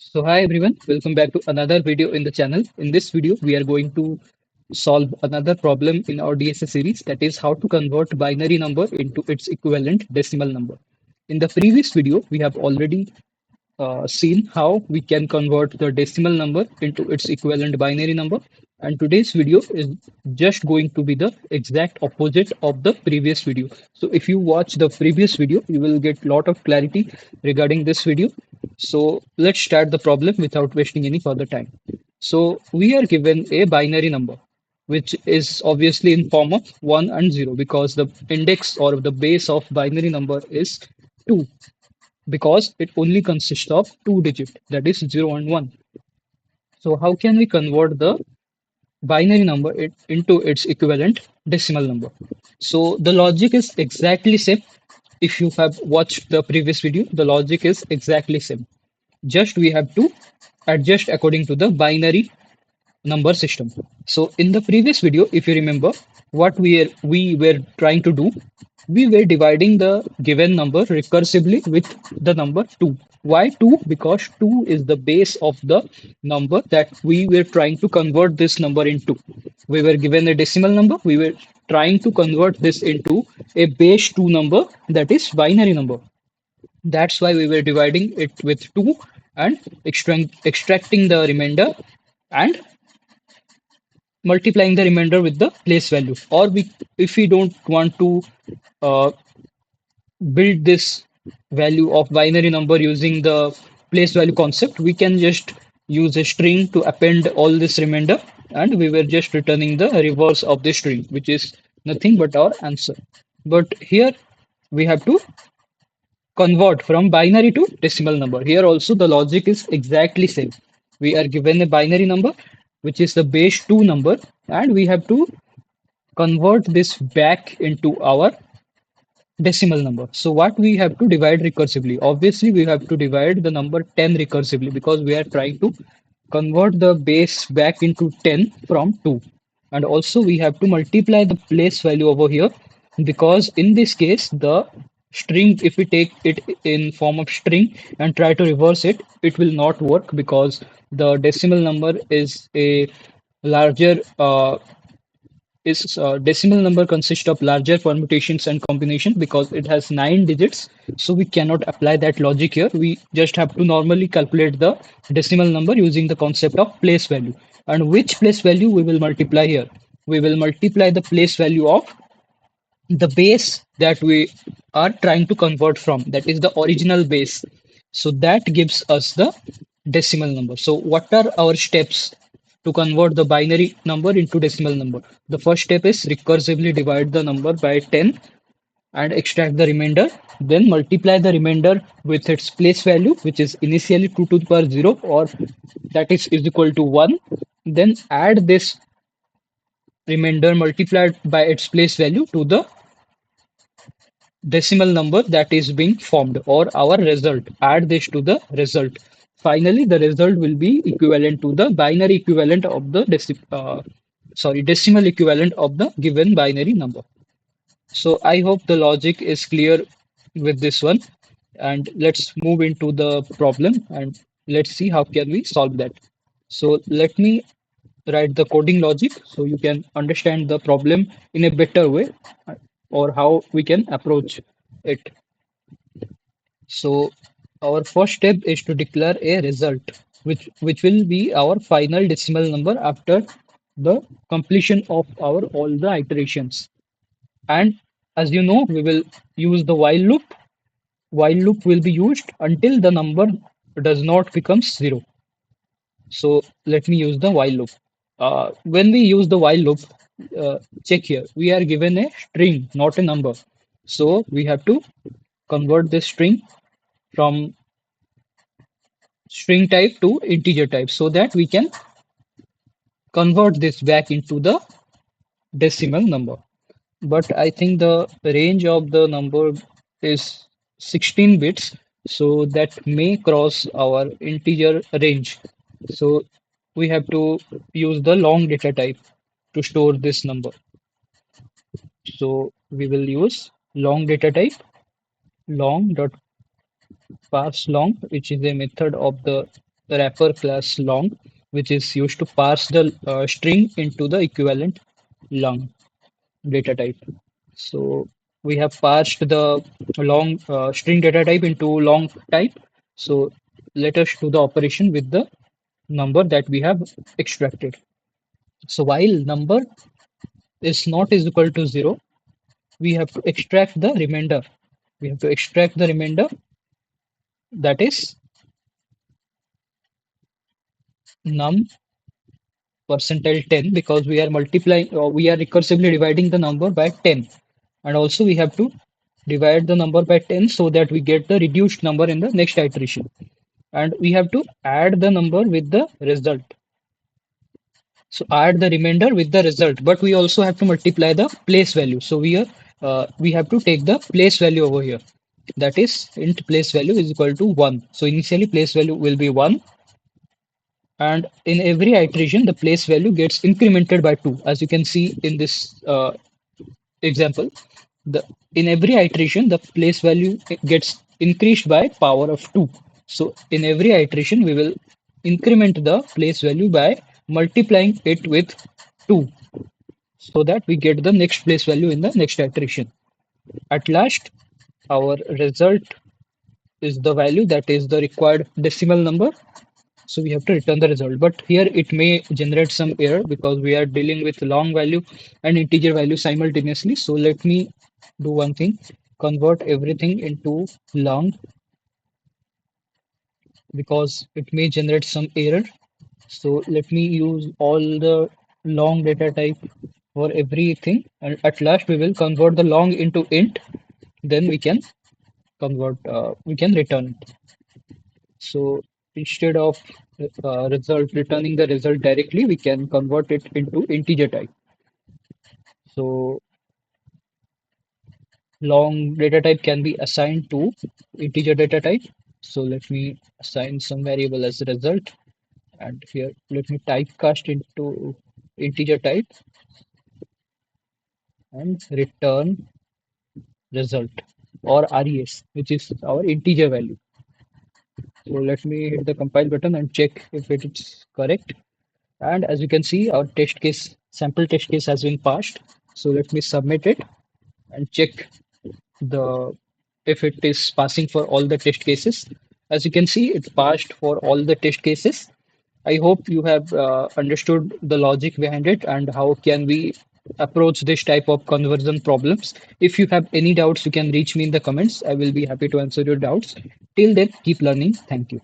So hi everyone, welcome back to another video in the channel. In this video, we are going to solve another problem in our DSA series, that is how to convert binary number into its equivalent decimal number. In the previous video, we have already seen how we can convert the decimal number into its equivalent binary number. And today's video is just going to be the exact opposite of the previous video. So if you watch the previous video, you will get a lot of clarity regarding this video. So let's start the problem without wasting any further time. So we are given a binary number, which is obviously in form of 1 and 0 because the index or the base of binary number is 2 because it only consists of two digits, that is 0 and 1. So how can we convert the binary number into its equivalent decimal number? So the logic is exactly same. If you have watched the previous video, the logic is exactly same. Just we have to adjust according to the binary number system. So in the previous video, if you remember, what we were trying to do, we were dividing the given number recursively with the number 2. Why 2? Because 2 is the base of the number that we were trying to convert this number into. We were given a decimal number, we were trying to convert this into a base 2 number, that is binary number. That's why we were dividing it with 2 and extracting the remainder and multiplying the remainder with the place value. Or we, if we don't want to uh, build this value of binary number using the place value concept, we can just use a string to append all this remainder, and we were just returning the reverse of the string, which is nothing but our answer. But here we have to convert from binary to decimal number. Here also the logic is exactly same. We are given a binary number, which is the base 2 number, and we have to convert this back into our decimal number. So what we have to divide recursively? Obviously, we have to divide the number 10 recursively because we are trying to convert the base back into 10 from 2. And also we have to multiply the place value over here because in this case, the string, if we take it in form of string and try to reverse it, it will not work because the decimal number is a larger is decimal number consists of larger permutations and combinations because it has 9 digits. So we cannot apply that logic here. We just have to normally calculate the decimal number using the concept of place value. And which place value we will multiply here? We will multiply the place value of the base that we are trying to convert from, that is the original base. So that gives us the decimal number. So what are our steps to convert the binary number into decimal number? The first step is recursively divide the number by 10 and extract the remainder, then multiply the remainder with its place value, which is initially 2 to the power 0, or that is equal to 1. Then add this remainder multiplied by its place value to the decimal number that is being formed, or our result. Add this to the result. Finally, the result will be equivalent to the binary equivalent of the decimal equivalent of the given binary number. So I hope the logic is clear with this one. And let's move into the problem and let's see how can we solve that. So let me write the coding logic so you can understand the problem in a better way, or how we can approach it. So our first step is to declare a result, which will be our final decimal number after the completion of our all the iterations. And as you know, we will use the while loop. While loop will be used until the number does not become 0. So let me use the while loop. When we use the while loop, check here. We are given a string, not a number. So we have to convert this string from string type to integer type so that we can convert this back into the decimal number. But I think the range of the number is 16 bits, so that may cross our integer range. So we have to use the long data type to store this number. So we will use long data type, long dot parse long, which is a method of the wrapper class long, which is used to parse the string into the equivalent long data type. So we have parsed the long string data type into long type. So let us do the operation with the number that we have extracted. So while number is not is equal to 0, we have to extract the remainder. We have to extract the remainder, that is num percentile 10, because we are multiplying, we are recursively dividing the number by 10. And also we have to divide the number by 10 so that we get the reduced number in the next iteration. And we have to add the number with the result. So add the remainder with the result, but we also have to multiply the place value. So we have to take the place value over here. That is int place value is equal to 1. So initially place value will be 1, and in every iteration the place value gets incremented by 2. As you can see in this example, the in every iteration the place value gets increased by power of 2. So in every iteration we will increment the place value by multiplying it with 2, so that we get the next place value in the next iteration. At last, our result is the value that is the required decimal number. So we have to return the result. But here it may generate some error because we are dealing with long value and integer value simultaneously. So let me do one thing, convert everything into long, because it may generate some error. So let me use all the long data type for everything. And at last we will convert the long into int. Then we can return it. So instead of returning the result directly, we can convert it into integer type. So long data type can be assigned to integer data type. So let me assign some variable as result, and here let me typecast into integer type and return result, or res, which is our integer value. So let me hit the compile button and check if it is correct. And as you can see, our test case, sample test case has been passed. So let me submit it and check the if it is passing for all the test cases. As you can see, it passed for all the test cases. I hope you have understood the logic behind it and how can we approach this type of conversion problems. If you have any doubts, you can reach me in the comments. I will be happy to answer your doubts. Till then, keep learning. Thank you.